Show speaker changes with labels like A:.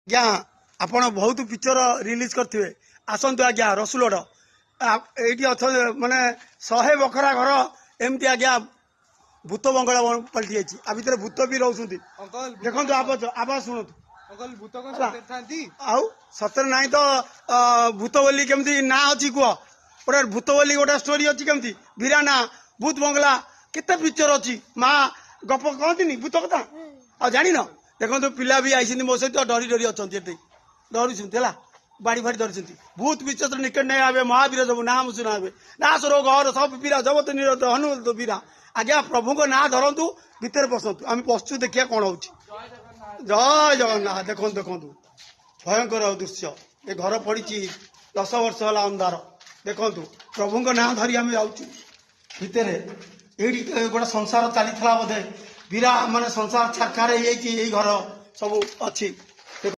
A: ଆଜ୍ଞା ଆପଣ ବହୁତ ପିକ୍ଚର ରିଲିଜ କରିଥିବେ ଆସନ୍ତୁ ଆଜ୍ଞା ରସୁଲଗଡ଼ ଏଇଠି ଅଛନ୍ତି ମାନେ 100 ବଖରା ଘର ଏମିତି ଆଜ୍ଞା ଭୂତ ବଙ୍ଗଳା ପଲଟି ଯାଇଛି ଆ ଭିତରେ ଭୂତ ବି ରହୁଛନ୍ତି ଦେଖନ୍ତୁ ଆବାଜ ଶୁଣନ୍ତୁ ଆଉ ସତରେ ନାହିଁ ତ ଭୂତ ବୋଲି କେମିତି ନାଁ ଅଛି କୁହ ଗୋଟେ ଭୂତ ବୋଲି ଗୋଟେ ଷ୍ଟୋରି ଅଛି କେମିତି ବିରା ନା ଭୂତ ବଙ୍ଗଳା କେତେ ପିକ୍ଚର ଅଛି ମା ଗପ କହନ୍ତିନି ଭୂତ କଥା ଆଉ ଜାଣିନ ଦେଖନ୍ତୁ ପିଲା ବି ଆଇଛନ୍ତି ମୋ ସହିତ ଡରି ଡରି ଅଛନ୍ତି ଏଠି ଡରୁଛନ୍ତି ହେଲା ବାଡ଼ି ଫାଡ଼ି ଧରିଛନ୍ତି ଭୂତ ବିଚତ୍ର ନିକଟ ନେଇ ଆବେ ମହାବୀର ସବୁ ନାମ ଶୁଣା ହେବେ ନାଶ ରୋଗ ହର ସବୁ ବୀରା ଜଗତ ନିରତ ହନୁମନ୍ତ ବୀରା ଆଜ୍ଞା ପ୍ରଭୁଙ୍କ ନାଁ ଧରନ୍ତୁ ଭିତରେ ପଶନ୍ତୁ ଆମେ ପଶଛୁ ଦେଖିବା କ'ଣ ହଉଛି ଜୟ ଜଗନ୍ନାଥ ଦେଖନ୍ତୁ ଦେଖନ୍ତୁ ଭୟଙ୍କର ଦୃଶ୍ୟ ଏ ଘର ପଡ଼ିଛି 10 ବର୍ଷ ହେଲା ଅନ୍ଧାର ଦେଖନ୍ତୁ ପ୍ରଭୁଙ୍କ ନାଁ ଧରି ଆମେ ଯାଉଛୁ ଭିତରେ ଏଇଠି ଗୋଟେ ସଂସାର ଚାଲିଥିଲା ବୋଧେ ବିରା ମାନେ ସଂସାର ଛାରଖାର ହେଇଯାଇଛି ଏଇ ଘର ସବୁ ଅଛି।